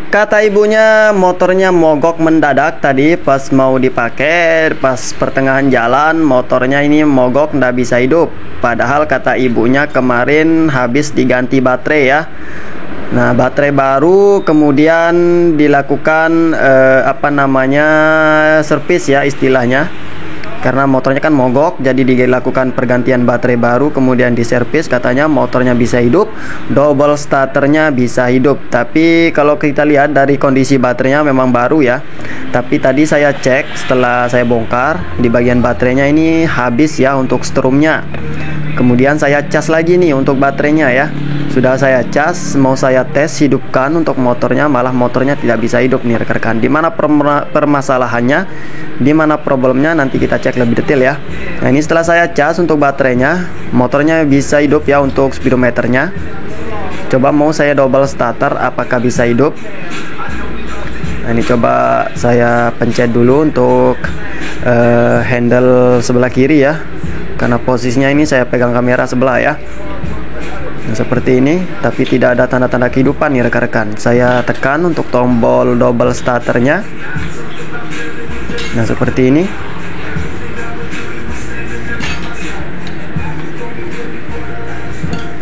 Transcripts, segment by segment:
Kata ibunya motornya mogok mendadak tadi pas mau dipakai, pas pertengahan jalan motornya ini mogok, ndak bisa hidup. Padahal kata ibunya kemarin habis diganti baterai ya. Nah, baterai baru kemudian dilakukan servis ya istilahnya. Karena motornya kan mogok, jadi dilakukan pergantian baterai baru, kemudian diservis, katanya motornya bisa hidup, double starternya bisa hidup. Tapi kalau kita lihat dari kondisi baterainya memang baru ya. Tapi tadi saya cek setelah saya bongkar, di bagian baterainya ini habis ya untuk strumnya. Kemudian saya cas lagi nih untuk baterainya ya. Sudah saya cas, mau saya tes hidupkan untuk motornya, malah motornya tidak bisa hidup nih rekan-rekan. Di mana permasalahannya, di mana problemnya, nanti kita cek lebih detail ya. Nah, ini setelah saya cas untuk baterainya, motornya bisa hidup ya untuk speedometernya. Coba mau saya double starter, apakah bisa hidup? Nah, ini coba saya pencet dulu untuk handle sebelah kiri ya. Karena posisinya ini saya pegang kamera sebelah ya. Nah, seperti ini, tapi tidak ada tanda-tanda kehidupan nih rekan-rekan. Saya tekan untuk tombol double starternya. Nah, seperti ini.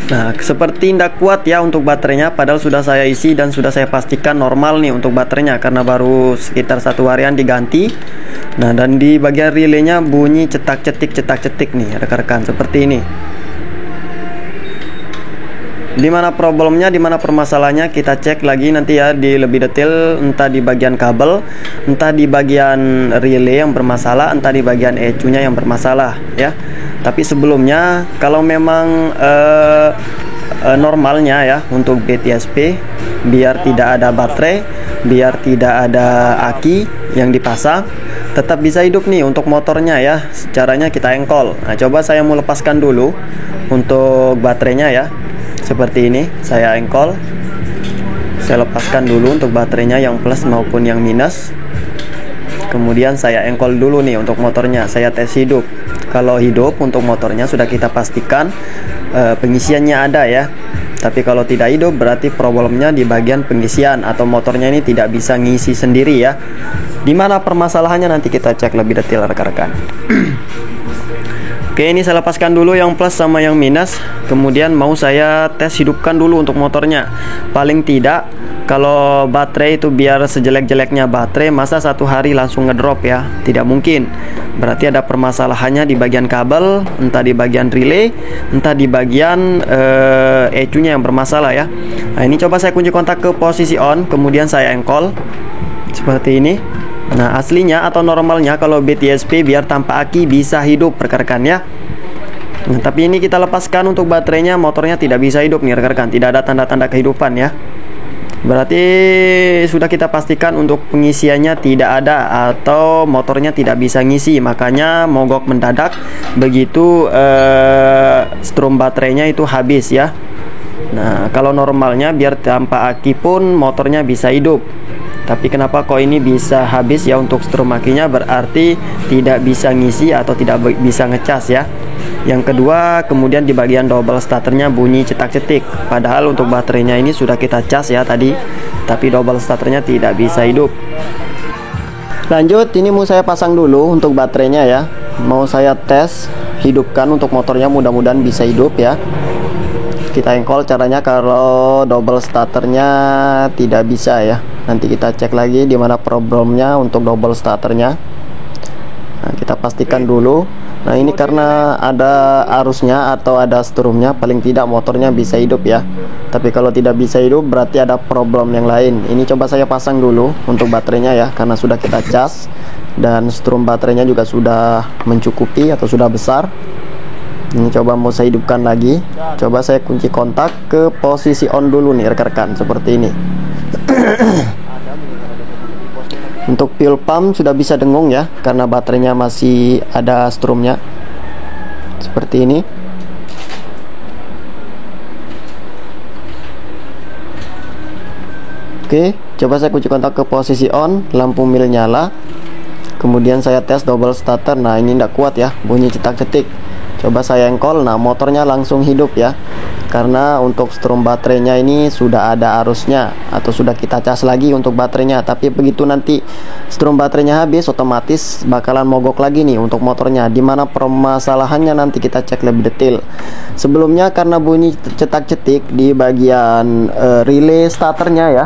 Nah, seperti tidak kuat ya untuk baterainya, padahal sudah saya isi dan sudah saya pastikan normal nih untuk baterainya karena baru sekitar 1 harian diganti. Nah, dan di bagian relaynya bunyi cetak-cetik nih rekan-rekan, seperti ini. Di mana problemnya, di mana permasalahannya, kita cek lagi nanti ya di lebih detail, entah di bagian kabel, entah di bagian relay yang bermasalah, entah di bagian ECU-nya yang bermasalah ya. Tapi sebelumnya kalau memang normalnya ya untuk BTSP, biar tidak ada baterai, biar tidak ada aki yang dipasang, tetap bisa hidup nih untuk motornya ya. Caranya kita engkol. Nah, coba saya mau lepaskan dulu untuk baterainya ya. Seperti ini, saya engkol. Saya lepaskan dulu untuk baterainya yang plus maupun yang minus. Kemudian saya engkol dulu nih untuk motornya. Saya tes hidup. Kalau hidup untuk motornya sudah kita pastikan pengisiannya ada ya. Tapi kalau tidak hidup berarti problemnya di bagian pengisian atau motornya ini tidak bisa ngisi sendiri ya. Dimana permasalahannya nanti kita cek lebih detail rekan-rekan. Oke, ini saya lepaskan dulu yang plus sama yang minus. Kemudian mau saya tes hidupkan dulu untuk motornya. Paling tidak, kalau baterai itu biar sejelek-jeleknya baterai, masa 1 hari langsung ngedrop ya? Tidak mungkin. Berarti ada permasalahannya di bagian kabel, entah di bagian relay, entah di bagian ECU-nya yang bermasalah ya. Nah, ini coba saya kunci kontak ke posisi on, kemudian saya engkol seperti ini. Nah, aslinya atau normalnya kalau BTSP biar tanpa aki bisa hidup rekan-rekan ya. Nah, tapi ini kita lepaskan untuk baterainya, motornya tidak bisa hidup nih rekan-rekan, tidak ada tanda-tanda kehidupan ya. Berarti sudah kita pastikan untuk pengisiannya tidak ada atau motornya tidak bisa ngisi, makanya mogok mendadak begitu strum baterainya itu habis ya. Nah, kalau normalnya biar tanpa aki pun motornya bisa hidup. Tapi kenapa kok ini bisa habis ya untuk strum akinya, berarti tidak bisa ngisi atau tidak bisa ngecas ya. Yang kedua, kemudian di bagian double starternya bunyi cetak-cetik. Padahal untuk baterainya ini sudah kita cas ya tadi, tapi double starternya tidak bisa hidup. Lanjut, ini mau saya pasang dulu untuk baterainya ya. Mau saya tes hidupkan untuk motornya, mudah-mudahan bisa hidup ya. Kita engkol caranya kalau double starternya tidak bisa ya. Nanti kita cek lagi di mana problemnya untuk double starternya. Nah, kita pastikan dulu. Nah, ini karena ada arusnya atau ada strumnya, paling tidak motornya bisa hidup ya. Tapi kalau tidak bisa hidup berarti ada problem yang lain. Ini coba saya pasang dulu untuk baterainya ya, karena sudah kita cas dan strum baterainya juga sudah mencukupi atau sudah besar. Ini coba mau saya hidupkan lagi. Coba saya kunci kontak ke posisi on dulu nih rekan-rekan, seperti ini. Untuk fuel pump sudah bisa dengung ya, karena baterainya masih ada strumnya. Seperti ini. Oke, coba saya kunci kontak ke posisi on, lampu mil nyala. Kemudian saya tes double starter. Nah, ini tidak kuat ya, bunyi cetak-cetik. Coba saya engkol, nah motornya langsung hidup ya. karena untuk strum baterainya ini sudah ada arusnya atau sudah kita cas lagi untuk baterainya. Tapi begitu nanti strum baterainya habis, otomatis bakalan mogok lagi nih untuk motornya. Dimana permasalahannya nanti kita cek lebih detail. Sebelumnya karena bunyi cetak-cetik di bagian relay starternya ya,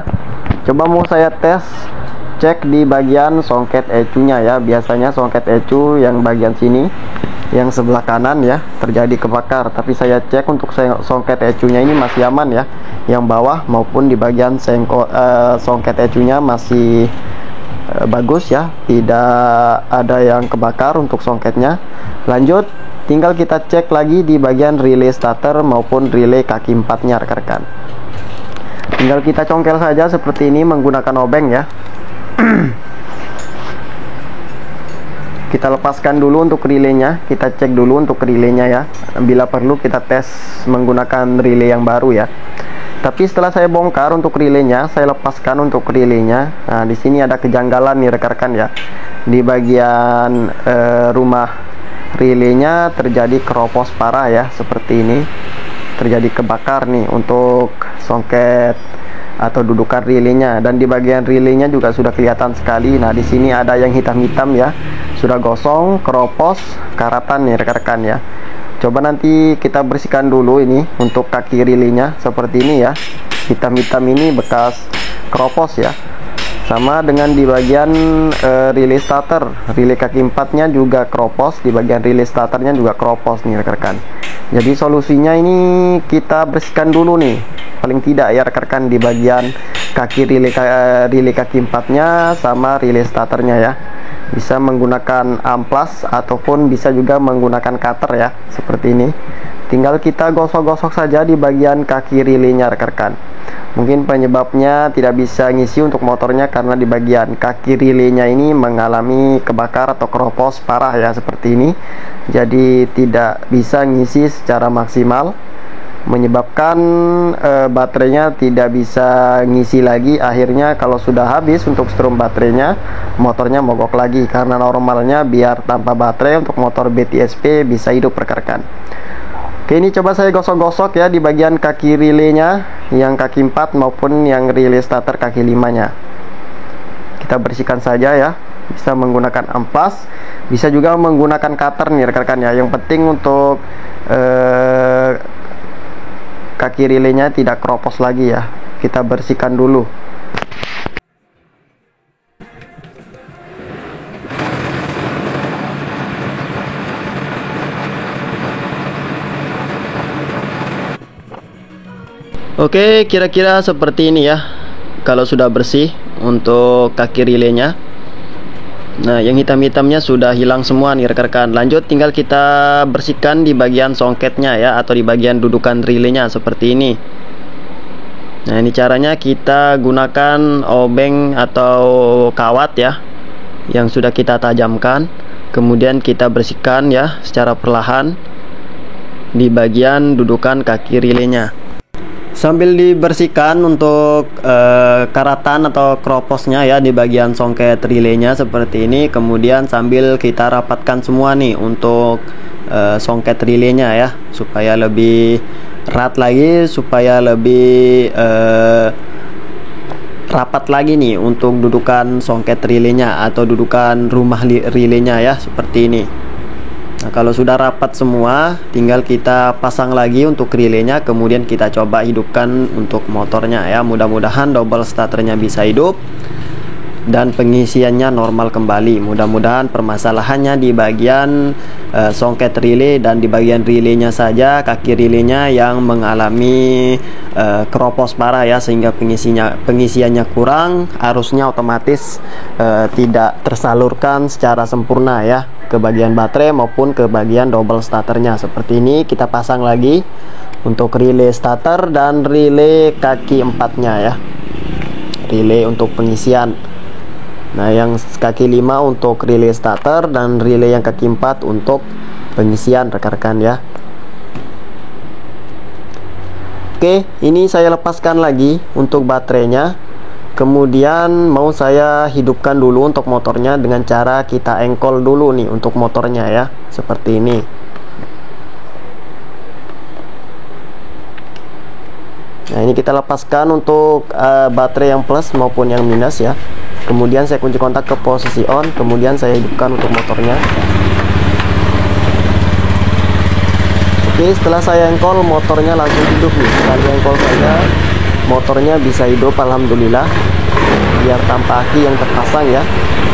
coba mau saya tes cek di bagian songket ECU-nya ya. Biasanya songket ECU yang bagian sini, yang sebelah kanan ya, terjadi kebakar. Tapi saya cek untuk songket ECU-nya ini masih aman ya. Yang bawah maupun di bagian songket ECU-nya masih bagus ya, tidak ada yang kebakar untuk songketnya. Lanjut, tinggal kita cek lagi di bagian relay starter maupun relay kaki 4-nya rekan-rekan. Tinggal kita congkel saja seperti ini menggunakan obeng ya. Kita lepaskan dulu untuk relaynya, kita cek dulu untuk relaynya ya. Bila perlu kita tes menggunakan relay yang baru ya. Tapi setelah saya bongkar untuk relaynya, saya lepaskan untuk relaynya. Nah, di sini ada kejanggalan nih rekan-rekan ya. Di bagian rumah relaynya terjadi keropos parah ya, seperti ini. Terjadi kebakar nih untuk songket atau dudukan relaynya, dan di bagian relaynya juga sudah kelihatan sekali. Nah, di sini ada yang hitam-hitam ya, sudah gosong, keropos, karatan nih rekan-rekan ya. Coba nanti kita bersihkan dulu ini untuk kaki relaynya, seperti ini ya. Hitam-hitam ini bekas keropos ya. Sama dengan di bagian relay starter, relay kaki 4-nya juga keropos, di bagian relay starternya juga keropos nih rekan-rekan. Jadi solusinya ini kita bersihkan dulu nih, paling tidak ya rekan-rekan, di bagian kaki relay kaki 4-nya sama relay starternya ya. Bisa menggunakan amplas ataupun bisa juga menggunakan cutter ya, seperti ini. Tinggal kita gosok-gosok saja di bagian kaki relaynya rekan-rekan. Mungkin penyebabnya tidak bisa ngisi untuk motornya karena di bagian kaki relaynya ini mengalami kebakar atau keropos parah ya, seperti ini. Jadi tidak bisa ngisi secara maksimal, menyebabkan baterainya tidak bisa ngisi lagi. Akhirnya kalau sudah habis untuk strum baterainya, motornya mogok lagi. Karena normalnya biar tanpa baterai untuk motor BTSP bisa hidup rekan-rekan. Oke, ini coba saya gosok-gosok ya di bagian kaki relaynya, yang kaki 4 maupun yang relay starter kaki 5-nya. Kita bersihkan saja ya, bisa menggunakan amplas, bisa juga menggunakan cutter nih rekan-rekan ya. Yang penting untuk kaki relaynya tidak keropos lagi ya. Kita bersihkan dulu. Oke, kira-kira seperti ini ya kalau sudah bersih untuk kaki relaynya. Nah, yang hitam-hitamnya sudah hilang semua nih rekan-rekan. Lanjut, tinggal kita bersihkan di bagian songketnya ya, atau di bagian dudukan relaynya seperti ini. Nah, ini caranya, kita gunakan obeng atau kawat ya yang sudah kita tajamkan. Kemudian kita bersihkan ya secara perlahan di bagian dudukan kaki relaynya. Sambil dibersihkan untuk karatan atau kroposnya ya di bagian songket relaynya seperti ini. Kemudian sambil kita rapatkan semua nih untuk songket relaynya ya, supaya lebih erat lagi, supaya lebih rapat lagi nih untuk dudukan songket relaynya atau dudukan rumah relaynya ya, seperti ini. Nah, kalau sudah rapat semua, tinggal kita pasang lagi untuk relaynya, kemudian kita coba hidupkan untuk motornya ya. Mudah-mudahan double starternya bisa hidup dan pengisiannya normal kembali. Mudah-mudahan permasalahannya di bagian songket relay dan di bagian relaynya saja, kaki relaynya yang mengalami keropos parah ya, sehingga pengisiannya kurang, arusnya otomatis tidak tersalurkan secara sempurna ya ke bagian baterai maupun ke bagian double starternya. Seperti ini kita pasang lagi untuk relay starter dan relay kaki 4-nya ya, relay untuk pengisian. Nah, yang kaki 5 untuk relay starter dan relay yang kaki 4 untuk pengisian rekan-rekan ya. Oke, ini saya lepaskan lagi untuk baterainya. Kemudian mau saya hidupkan dulu untuk motornya dengan cara kita engkol dulu nih untuk motornya ya, seperti ini. Nah, ini kita lepaskan untuk baterai yang plus maupun yang minus ya. Kemudian saya kunci kontak ke posisi on, kemudian saya hidupkan untuk motornya. Oke, setelah saya engkol, motornya langsung hidup nih. Sekali engkol saja, motornya bisa hidup, alhamdulillah. Biar tanpa aki yang terpasang ya.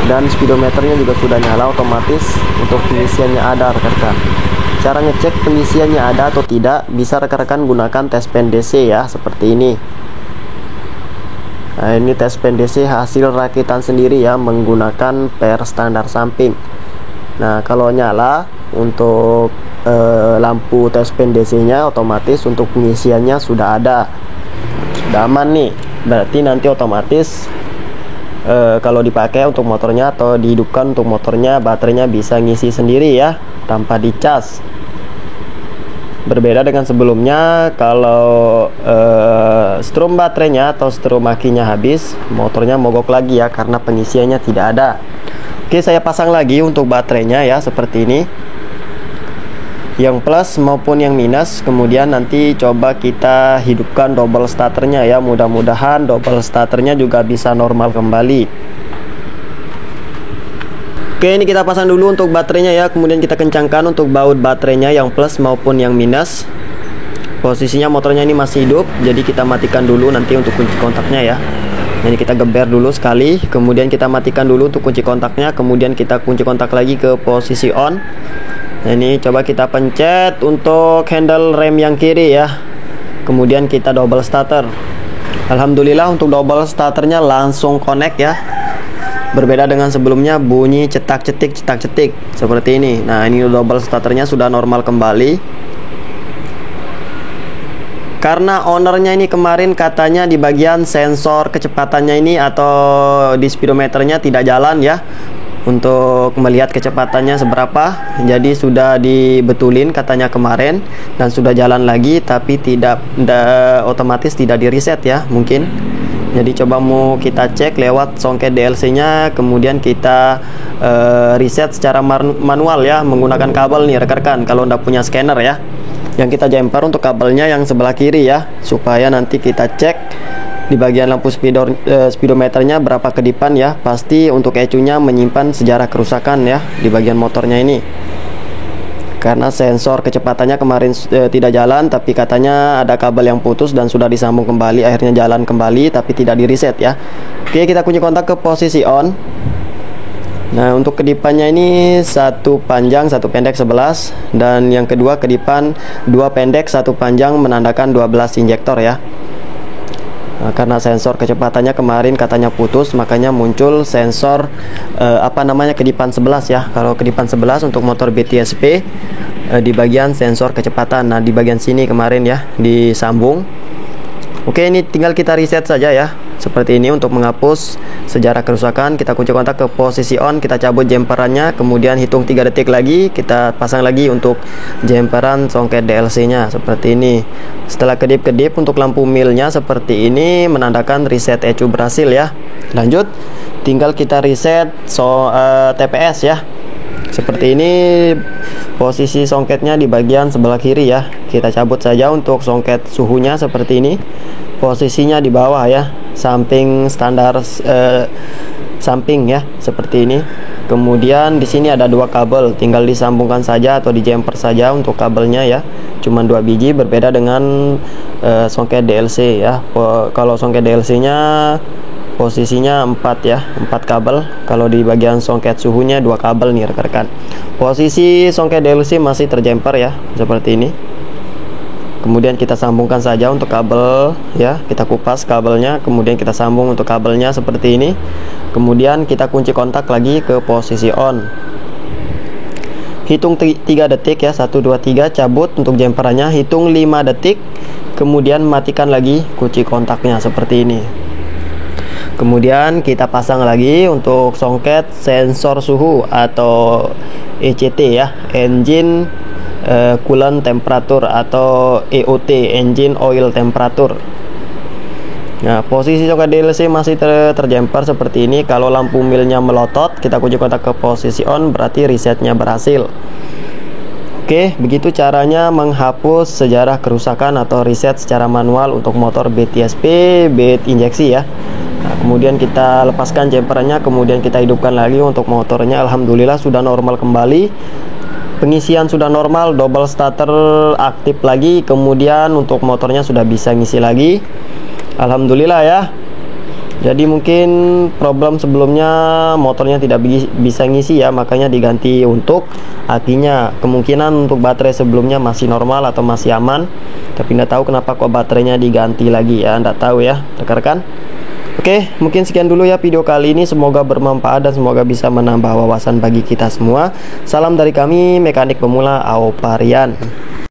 Dan speedometernya juga sudah nyala otomatis. Untuk pengisiannya ada rekan-rekan. Cara ngecek pengisiannya ada atau tidak, bisa rekan-rekan gunakan tes pen DC ya, seperti ini. Nah, ini tes pen DC hasil rakitan sendiri ya, menggunakan per standar samping. Nah, kalau nyala untuk lampu tes pen DC nya, otomatis untuk pengisiannya sudah ada, sudah aman nih. Berarti nanti otomatis kalau dipakai untuk motornya atau dihidupkan untuk motornya, baterainya bisa ngisi sendiri ya, tanpa dicas. Berbeda dengan sebelumnya, kalau strum baterainya atau strum akinya habis, motornya mogok lagi ya, karena pengisiannya tidak ada. Oke, saya pasang lagi untuk baterainya ya, seperti ini, yang plus maupun yang minus. Kemudian nanti coba kita hidupkan double starternya ya, mudah-mudahan double starternya juga bisa normal kembali. Oke, ini kita pasang dulu untuk baterainya ya, kemudian kita kencangkan untuk baut baterainya yang plus maupun yang minus. Posisinya motornya ini masih hidup, jadi kita matikan dulu nanti untuk kunci kontaknya ya. Jadi kita geber dulu sekali, kemudian kita matikan dulu untuk kunci kontaknya, kemudian kita kunci kontak lagi ke posisi on. Nah, ini coba kita pencet untuk handle rem yang kiri ya, kemudian kita double starter. Alhamdulillah untuk double starternya langsung connect ya. Berbeda dengan sebelumnya bunyi cetak-cetik seperti ini. Nah, ini double starternya sudah normal kembali. Karena ownernya ini kemarin katanya di bagian sensor kecepatannya ini atau di speedometernya tidak jalan ya, untuk melihat kecepatannya seberapa. Jadi sudah dibetulin katanya kemarin dan sudah jalan lagi, tapi otomatis tidak di reset ya mungkin. Jadi coba mau kita cek lewat songket DLC nya, kemudian kita reset secara manual ya, menggunakan kabel nih rekan-rekan kalau udah punya scanner ya. Yang kita jumper untuk kabelnya yang sebelah kiri ya, supaya nanti kita cek di bagian lampu speedometernya berapa kedipan ya. Pasti untuk ECU-nya menyimpan sejarah kerusakan ya di bagian motornya ini. Karena sensor kecepatannya kemarin tidak jalan, tapi katanya ada kabel yang putus dan sudah disambung kembali, akhirnya jalan kembali tapi tidak di reset ya. Oke, kita kunci kontak ke posisi on. Nah, untuk kedipannya ini satu panjang satu pendek 11, dan yang kedua kedipan dua pendek satu panjang menandakan 12 injektor ya. Nah, karena sensor kecepatannya kemarin katanya putus, makanya muncul sensor kedipan 11 ya. Kalau kedipan 11 untuk motor BTSP di bagian sensor kecepatan. Nah, di bagian sini kemarin ya disambung. Oke, ini tinggal kita reset saja ya, seperti ini untuk menghapus sejarah kerusakan. Kita kunci kontak ke posisi on, kita cabut jumperannya, kemudian hitung 3 detik lagi, kita pasang lagi untuk jumperan songket DLC nya seperti ini. Setelah kedip-kedip untuk lampu milnya seperti ini, menandakan reset ECU berhasil ya. Lanjut, tinggal kita reset TPS ya. Seperti ini posisi songketnya di bagian sebelah kiri ya. Kita cabut saja untuk songket suhunya seperti ini. Posisinya di bawah ya, samping standar samping ya, seperti ini. Kemudian di sini ada dua kabel, tinggal disambungkan saja atau di jumper saja untuk kabelnya ya. Cuman 2 biji, berbeda dengan songket DLC ya. Kalau songket DLC-nya posisinya 4 ya, 4 kabel. Kalau di bagian songket suhunya 2 kabel nih rekan-rekan. Posisi songket DLC masih terjumper ya, seperti ini. Kemudian kita sambungkan saja untuk kabel ya, kita kupas kabelnya, kemudian kita sambung untuk kabelnya seperti ini. Kemudian kita kunci kontak lagi ke posisi on. Hitung 3 detik ya, 1 2 3, cabut untuk jumperannya, hitung 5 detik, kemudian matikan lagi kunci kontaknya seperti ini. Kemudian kita pasang lagi untuk songket sensor suhu atau ECT ya, engine coolant temperature atau EOT, engine oil temperature. Nah, posisi songket DLC masih terjumper seperti ini. Kalau lampu milnya melotot, kita kunci kontak ke posisi on, berarti resetnya berhasil. Oke, begitu caranya menghapus sejarah kerusakan atau reset secara manual untuk motor BTSP bed injeksi ya. Nah, kemudian kita lepaskan jumpernya, kemudian kita hidupkan lagi untuk motornya. Alhamdulillah sudah normal kembali. Pengisian sudah normal, double starter aktif lagi, kemudian untuk motornya sudah bisa ngisi lagi. Alhamdulillah ya. Jadi mungkin problem sebelumnya motornya tidak bisa ngisi ya, makanya diganti untuk akinya. Kemungkinan untuk baterai sebelumnya masih normal atau masih aman, tapi nggak tahu kenapa kok baterainya diganti lagi ya, nggak tahu ya rekan-rekan. Oke, mungkin sekian dulu ya video kali ini. Semoga bermanfaat dan semoga bisa menambah wawasan bagi kita semua. Salam dari kami, mekanik pemula Aoparian.